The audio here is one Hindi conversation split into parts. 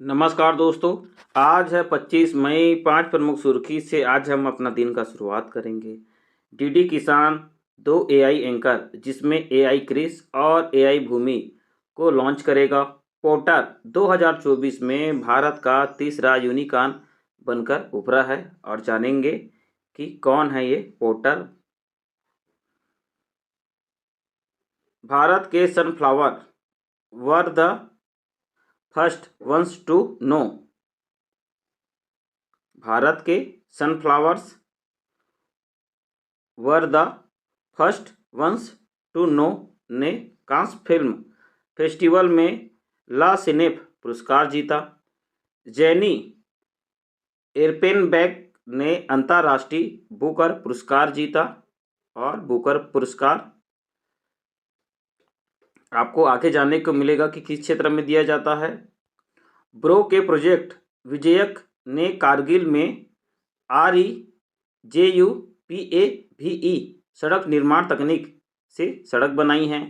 नमस्कार दोस्तों। आज है 25 मई। 5 प्रमुख सुर्खी से आज हम अपना दिन का शुरुआत करेंगे। डीडी किसान 2 AI एंकर जिसमें AI क्रिस और AI भूमि को लॉन्च करेगा। पोर्टर 2024 में भारत का तीसरा यूनिकॉर्न बनकर उभरा है और जानेंगे कि कौन है ये पोर्टर। भारत के sunflower were the first ones to know. Bharat के sunflowers were the first ones to know ने कांस फिल्म फेस्टिवल में ला सिनेफ पुरस्कार जीता। जेनी एर्पेनबैक ने अंतर्राष्ट्रीय बुकर पुरस्कार जीता। और बुकर पुरस्कार आपको आगे जानने को मिलेगा कि किस क्षेत्र में दिया जाता है। ब्रो के प्रोजेक्ट विजयक ने कारगिल में REJUPAVE सड़क निर्माण तकनीक से सड़क बनाई है।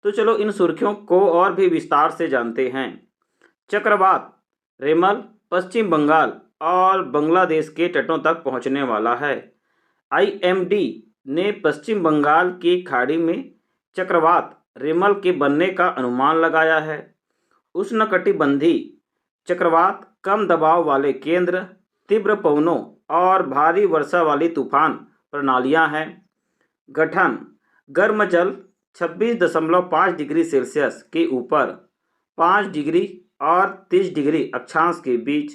तो चलो इन सुर्खियों को और भी विस्तार से जानते हैं। चक्रवात रेमल पश्चिम बंगाल और बांग्लादेश के तटों तक पहुंचने वाला है। IMD ने पश्चिम बंगाल की खाड़ी में चक्रवात रेमल के बनने का अनुमान लगाया है। उष्णकटिबंधीय चक्रवात कम दबाव वाले केंद्र, तीव्र पवनों और भारी वर्षा वाली तूफान प्रणालियां हैं। गठन गर्म जल 26.5 डिग्री सेल्सियस के ऊपर 5 डिग्री और 30 डिग्री अक्षांश के बीच।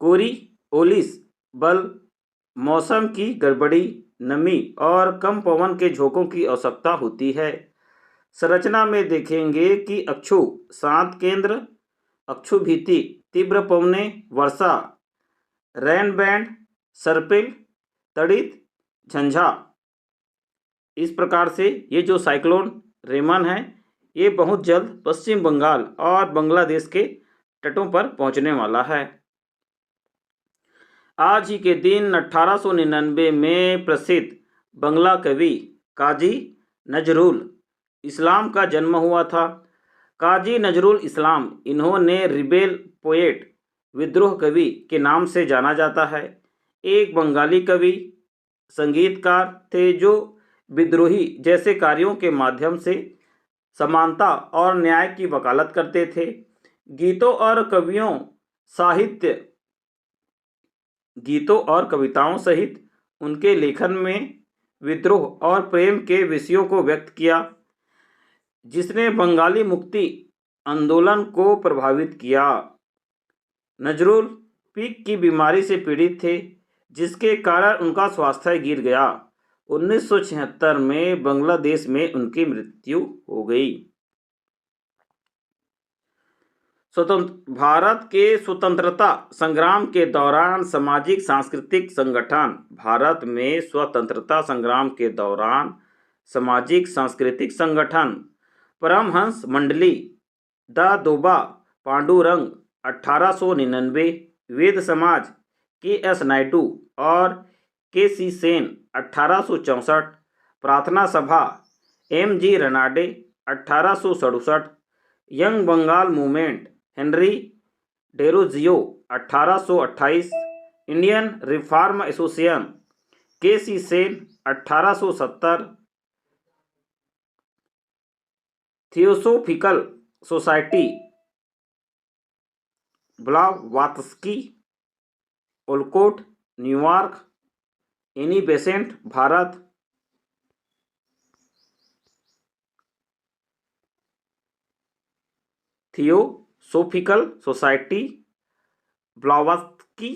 कोरिओलिस बल मौसम की गड़बड़ी, नमी और कम पवन के झोंकों की आवश्यकता होती है। संरचना में देखेंगे कि अक्षु शांत केंद्र, अक्षुभित्ति, तीव्र पवनें, वर्षा, रेन बैंड, सर्पिल, तड़ित, झंझा। इस प्रकार से ये जो साइक्लोन रेमन है ये बहुत जल्द पश्चिम बंगाल और बांग्लादेश के तटों पर पहुंचने वाला है। आज ही के दिन 1899 में प्रसिद्ध बंगला कवि काजी नजरुल इस्लाम का जन्म हुआ था। काजी नजरुल इस्लाम इन्होंने रिबेल पोएट विद्रोह कवि के नाम से जाना जाता है। एक बंगाली कवि संगीतकार थे जो विद्रोही जैसे कार्यों के माध्यम से समानता और न्याय की वकालत करते थे। गीतों और कविताओं सहित उनके लेखन में विद्रोह और प्रेम के विषयों को व्यक्त किया, जिसने बंगाली मुक्ति आंदोलन को प्रभावित किया। नजरुल पीक की बीमारी से पीड़ित थे, जिसके कारण उनका स्वास्थ्य गिर गया। 1976 में बांग्लादेश में उनकी मृत्यु हो गई। भारत के स्वतंत्रता संग्राम के दौरान सामाजिक सांस्कृतिक संगठन। भारत में स्वतंत्रता संग्राम के दौरान सामाजिक सांस्कृतिक संगठन परमहंस मंडली, दादोबा पांडुरंग 1899, वेद समाज KS नायडू और KC Sen 1864, Prarthana Sabha MG Ranade 1867, young Bengal movement Henry Derozio 1828, Indian reform association KC Sen 1870, theosophical society Blavatsky Olcott New York, Annie Besant Bharat. Theosophical society Blavatsky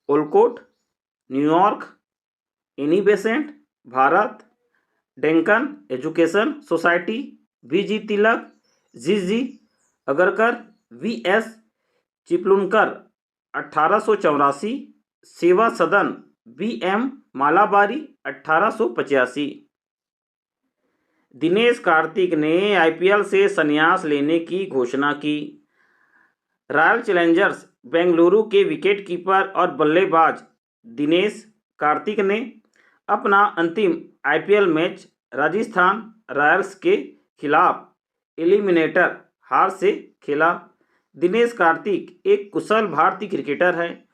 Olcott New York, Annie Besant Bharat. Deccan education society VG Tilak, GG Agarkar, VS Chiplunkar 1884, Seva सदन BM मालाबारी 1885। दिनेश कार्तिक ने IPL से संन्यास लेने की घोषणा की। रॉयल चैलेंजर्स बेंगलुरु के विकेटकीपर और बल्लेबाज दिनेश कार्तिक ने अपना अंतिम IPL मैच राजस्थान रॉयल्स के खिलाफ एलिमिनेटर हार से खेला। दिनेश कार्तिक एक कुशल भारतीय क्रिकेटर हैं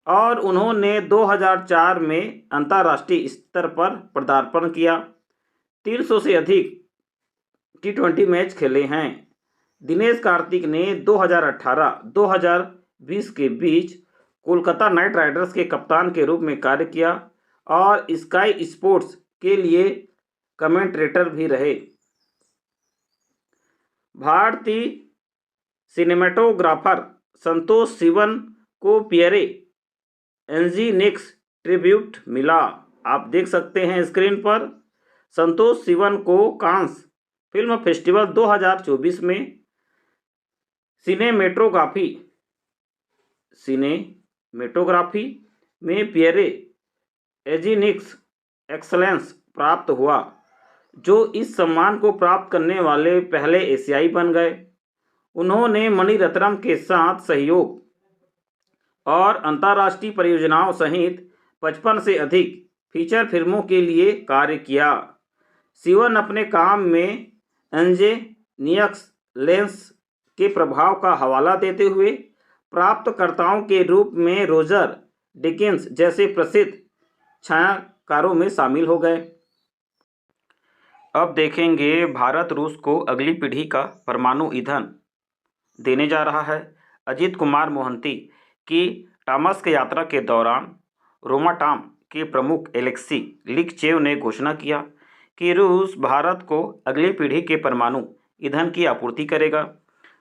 और उन्होंने 2004 में अंतर्राष्ट्रीय स्तर पर पदार्पण किया। 300 से अधिक T20 मैच खेले हैं। दिनेश कार्तिक ने 2018-2020 के बीच कोलकाता नाइट राइडर्स के कप्तान के रूप में कार्य किया और स्काई स्पोर्ट्स के लिए कमेंटेटर भी रहे। भारतीय सिनेमेटोग्राफर संतोष सिवन को पियरे एंजीनिक्स ट्रिब्यूट मिला। आप देख सकते हैं स्क्रीन पर। संतोष सिवन को कांस फिल्म फेस्टिवल 2024 में सिनेमेटोग्राफी में पियरे एंजीनिक्स एक्सलेंस प्राप्त हुआ, जो इस सम्मान को प्राप्त करने वाले पहले एशियाई बन गए। उन्होंने मणिरत्नम के साथ सहयोग और अंतर्राष्ट्रीय परियोजनाओं सहित 55 से अधिक फीचर फिल्मों के लिए कार्य किया। सिवन अपने काम में एंजीनियर्स लेंस के प्रभाव का हवाला देते हुए प्राप्तकर्ताओं के रूप में रोजर डिकिंस जैसे प्रसिद्ध छायाकारों में शामिल हो गए। अब देखेंगे भारत रूस को अगली पीढ़ी का परमाणु ईंधन देने जा रहा है। अजीत कुमार मोहंती की टामस्क यात्रा के दौरान रोमाटॉम के प्रमुख एलेक्सी लिखचेव ने घोषणा किया कि रूस भारत को अगली पीढ़ी के परमाणु ईंधन की आपूर्ति करेगा।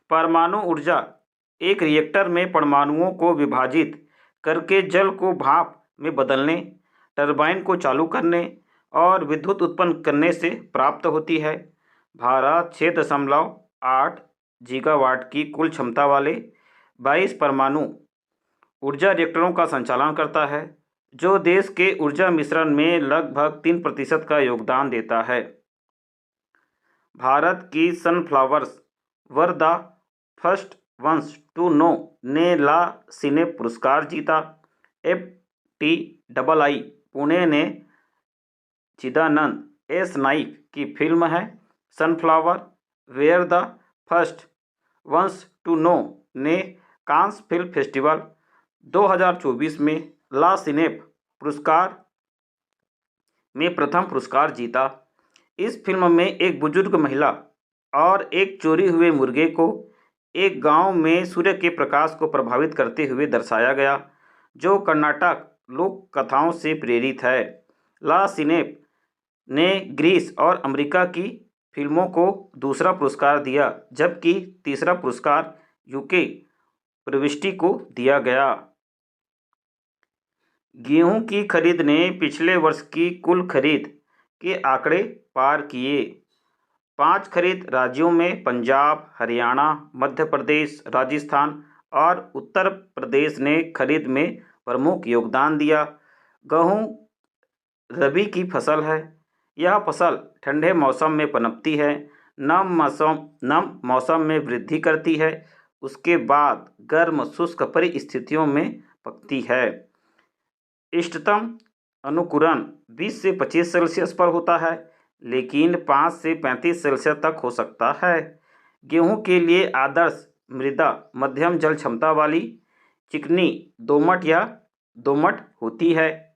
परमाणु ऊर्जा एक रिएक्टर में परमाणुओं को विभाजित करके जल को भाप में बदलने, टरबाइन को चालू करने और विद्युत उत्पन्न करने से प्राप्त होती है। भारत 6.8 गीगावाट की कुल क्षमता वाले 22 परमाणु ऊर्जा रिएक्टरों का संचालन करता है, जो देश के ऊर्जा मिश्रण में लगभग 3% का योगदान देता है। भारत की sunflowers were the first ones to know ने ला सिने पुरस्कार जीता। FTII पुणे ने चिदानंद एस नाइक की फिल्म है sunflower were the first ones to know ने कांस फिल्म फेस्टिवल 2024 में ला सिनेप पुरस्कार में प्रथम पुरस्कार जीता। इस फिल्म में एक बुजुर्ग महिला और एक चोरी हुए मुर्गे को एक गांव में सूर्य के प्रकाश को प्रभावित करते हुए दर्शाया गया, जो कर्नाटक लोक कथाओं से प्रेरित है। ला सिनेप ने ग्रीस और अमेरिका की फिल्मों को दूसरा पुरस्कार दिया, जबकि तीसरा पुरस्कार यूके प्रविष्टि को दिया गया। गेहूं की खरीद ने पिछले वर्ष की कुल खरीद के आंकड़े पार किए। 5 खरीद राज्यों में पंजाब, हरियाणा, मध्य प्रदेश, राजस्थान और उत्तर प्रदेश ने खरीद में प्रमुख योगदान दिया। गेहूं रबी की फसल है। यह फसल ठंडे मौसम में पनपती है, नम मौसम में वृद्धि करती है, उसके बाद गर्म शुष्क परिस्थितियों में पकती है। इष्टतम अनुकूलन 20 से 25 सेल्सियस पर होता है, लेकिन 5 से 35 सेल्सियस तक हो सकता है। गेहूं के लिए आदर्श मृदा मध्यम जल क्षमता वाली चिकनी दोमट या दोमट होती है।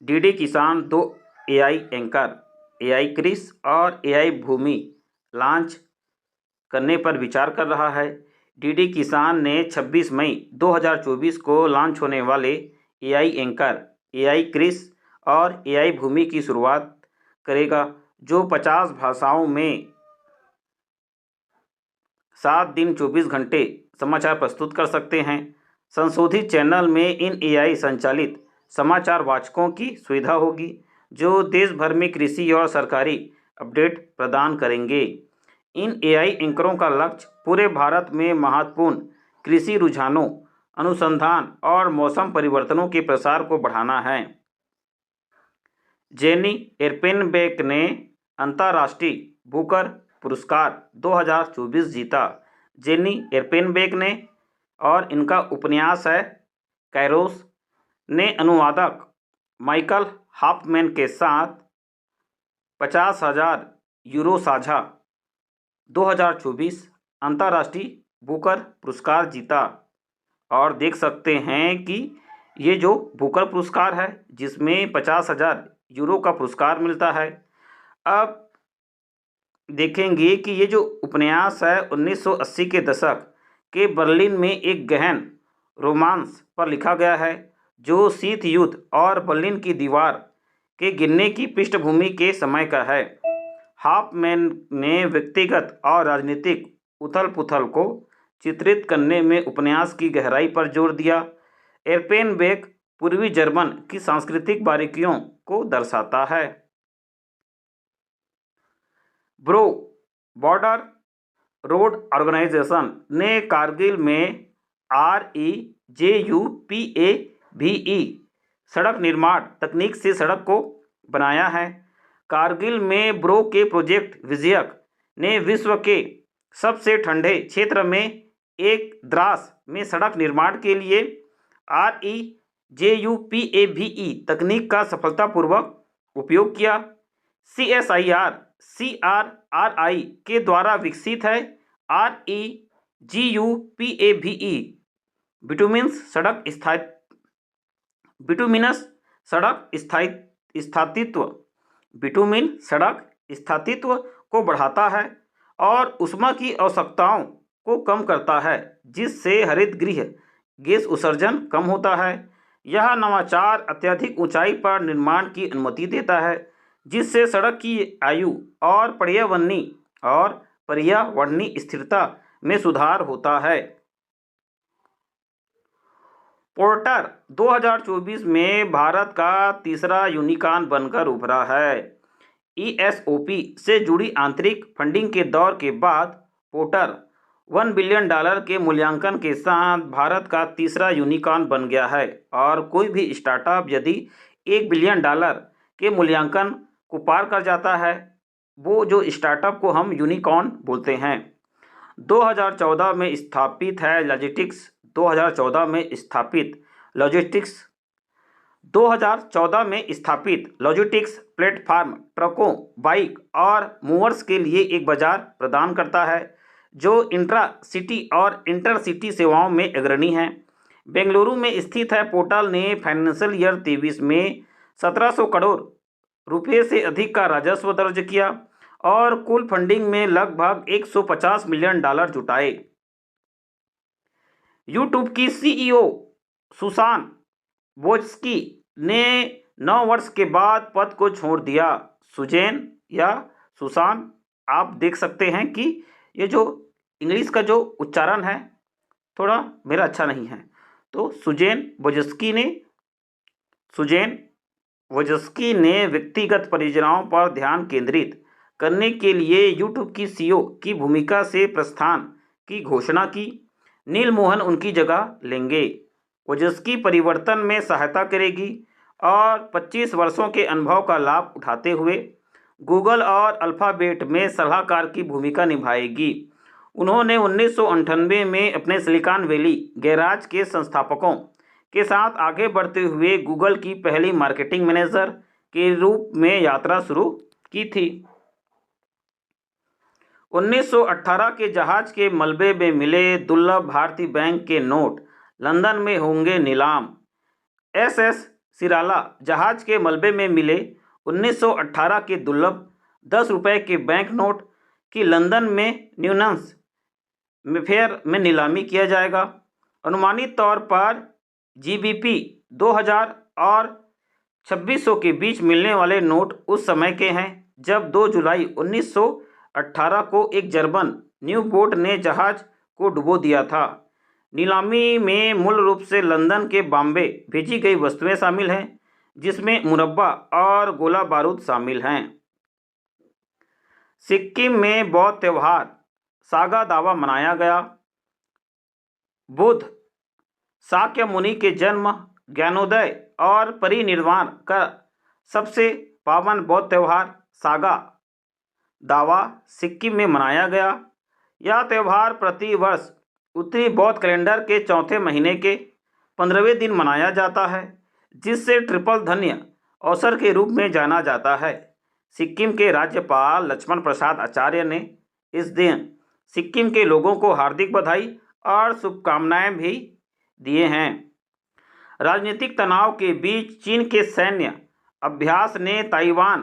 डीडी किसान 2 AI एंकर AI कृषि और AI भूमि लॉन्च करने पर विचार कर रहा है। डीडी किसान ने 26 मई 2024 को लॉन्च होने वाले AI एंकर AI कृषि और AI भूमि की शुरुआत करेगा, जो 50 भाषाओं में 7 दिन 24 घंटे समाचार प्रस्तुत कर सकते हैं। संशोधित चैनल में इन AI संचालित समाचार वाचकों की सुविधा होगी, जो देश भर में कृषि और सरकारी अपडेट प्रदान करेंगे। इन AI एंकरों का लक्ष्य पूरे भारत में महत्वपूर्ण कृषि रुझानों, अनुसंधान और मौसम परिवर्तनों के प्रसार को बढ़ाना है। जेनी एर्पेनबेक ने अंतर्राष्ट्रीय बुकर पुरस्कार 2024 जीता। जेनी एर्पेनबेक ने और इनका उपन्यास है कैरोस ने अनुवादक माइकल हॉफमैन के साथ 50,000 यूरो साझा 2024 अंतर्राष्ट्रीय बुकर पुरस्कार जीता। और देख सकते हैं कि ये जो बुकर पुरस्कार है जिसमें 50,000 यूरो का पुरस्कार मिलता है। अब देखेंगे कि ये जो उपन्यास है 1980 के दशक के बर्लिन में एक गहन रोमांस पर लिखा गया है, जो शीत युद्ध और बर्लिन की दीवार के गिरने की पृष्ठभूमि के समय का है। हाफमैन ने व्यक्तिगत और राजनीतिक उथल-पुथल को चित्रित करने में उपन्यास की गहराई पर जोर दिया। एर्पेनबेक पूर्वी जर्मन की सांस्कृतिक बारीकियों को दर्शाता है। ब्रो बॉर्डर रोड ऑर्गेनाइजेशन ने कारगिल में REJUPAVE सड़क निर्माण तकनीक से सड़क को बनाया है। कारगिल में ब्रो के प्रोजेक्ट विजयक ने विश्व के सबसे ठंडे क्षेत्र में एक द्रास में सड़क निर्माण के लिए REJUPAVE तकनीक का सफलतापूर्वक उपयोग किया। CSIR CRRI के द्वारा विकसित है। REGUPAVE बिटुमिनस सड़क स्थायित्व को बढ़ाता है और ऊष्मा की आवश्यकताओं को कम करता है, जिससे हरितगृह गैस उत्सर्जन कम होता है। यह नवाचार अत्यधिक ऊंचाई पर निर्माण की अनुमति देता है, जिससे सड़क की आयु और पर्यावरणीय स्थिरता में सुधार होता है। पोर्टर 2024 में भारत का तीसरा यूनिकॉर्न बनकर उभरा है। ESOP से जुड़ी आंतरिक फंडिंग के दौर के बाद पोर्टर $1 बिलियन के मूल्यांकन के साथ भारत का तीसरा यूनिकॉर्न बन गया है। और कोई भी स्टार्टअप यदि $1 बिलियन के मूल्यांकन को पार कर जाता है, वो जो स्टार्टअप को हम यूनिकॉर्न बोलते हैं। 2014 में स्थापित 2014 में स्थापित लॉजिस्टिक्स प्लेटफॉर्म ट्रकों, बाइक और मूवर्स के लिए एक बाजार प्रदान करता है, जो इंट्रा सिटी और इंटरसिटी सेवाओं में अग्रणी है। बेंगलुरु में स्थित है। पोर्टल ने फाइनेंशियल ईयर 23 में 1700 करोड़ रुपये से अधिक का राजस्व दर्ज किया और कुल फंडिंग में लगभग $150 मिलियन जुटाए। यूट्यूब की CEO सुसान वोज्स्की ने 9 वर्ष के बाद पद को छोड़ दिया। सुजैन या सुसान, आप देख सकते हैं कि ये जो इंग्लिश का जो उच्चारण है थोड़ा मेरा अच्छा नहीं है, तो सुजैन वोज्स्की ने व्यक्तिगत परियोजनाओं पर ध्यान केंद्रित करने के लिए यूट्यूब की CEO की भूमिका से प्रस्थान की घोषणा की। नील मोहन उनकी जगह लेंगे। वोज्स्की परिवर्तन में सहायता करेगी और 25 वर्षों के अनुभव का लाभ उठाते हुए गूगल और अल्फाबेट में सलाहकार की भूमिका निभाएगी। उन्होंने 1998 में अपने सिलिकॉन वैली गैराज के संस्थापकों के साथ आगे बढ़ते हुए गूगल की पहली मार्केटिंग मैनेजर के रूप में यात्रा शुरू की थी। 1918 के जहाज के मलबे में मिले दुर्लभ भारतीय बैंक के नोट लंदन में होंगे नीलाम। SS सिराला जहाज के मलबे में मिले 1918 के दुर्लभ 10 रुपये के बैंक नोट की लंदन में न्यूनस फेयर में नीलामी किया जाएगा। अनुमानित तौर पर GBP 2000 और 2600 के बीच मिलने वाले नोट उस समय के हैं जब 2 जुलाई 1918 को एक जर्मन न्यू बोट ने जहाज को डुबो दिया था। नीलामी में मूल रूप से लंदन के बॉम्बे भेजी गई वस्तुएं शामिल हैं, जिसमें मुरब्बा और गोला बारूद शामिल हैं। सिक्किम में बौद्ध त्योहार सागा दावा मनाया गया। बुद्ध शाक्य मुनि के जन्म, ज्ञानोदय और परिनिर्वाण का सबसे पावन बौद्ध त्योहार सागा दावा सिक्किम में मनाया गया। यह त्यौहार प्रतिवर्ष उत्तरी बौद्ध कैलेंडर के चौथे महीने के 15वें दिन मनाया जाता है, जिससे ट्रिपल धन्य अवसर के रूप में जाना जाता है। सिक्किम के राज्यपाल लक्ष्मण प्रसाद आचार्य ने इस दिन सिक्किम के लोगों को हार्दिक बधाई और शुभकामनाएं भी दिए हैं। राजनीतिक तनाव के बीच चीन के सैन्य अभ्यास ने ताइवान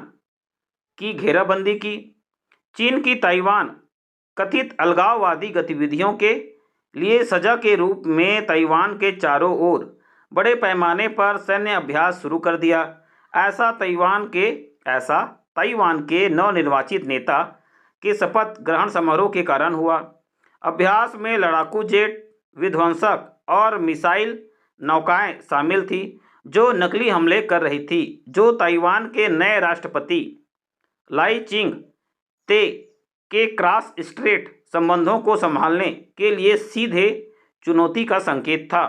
की घेराबंदी की। चीन की ताइवान कथित अलगाववादी गतिविधियों के लिए सजा के रूप में ताइवान के चारों ओर बड़े पैमाने पर सैन्य अभ्यास शुरू कर दिया। ऐसा ताइवान के नवनिर्वाचित नेता के शपथ ग्रहण समारोह के कारण हुआ। अभ्यास में लड़ाकू जेट, विध्वंसक और मिसाइल नौकाएं शामिल थी जो नकली हमले कर रही थी, जो ताइवान के नए राष्ट्रपति लाई चिंग ते के क्रॉस स्ट्रेट संबंधों को संभालने के लिए सीधे चुनौती का संकेत था।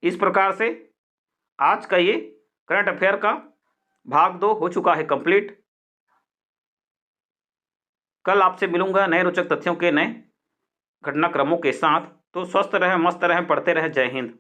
इस प्रकार से आज का ये करंट अफेयर का भाग 2 हो चुका है कंप्लीट। कल आपसे मिलूंगा नए रोचक तथ्यों के नए घटनाक्रमों के साथ। तो स्वस्थ रहें, मस्त रहें, पढ़ते रहें। जय हिंद।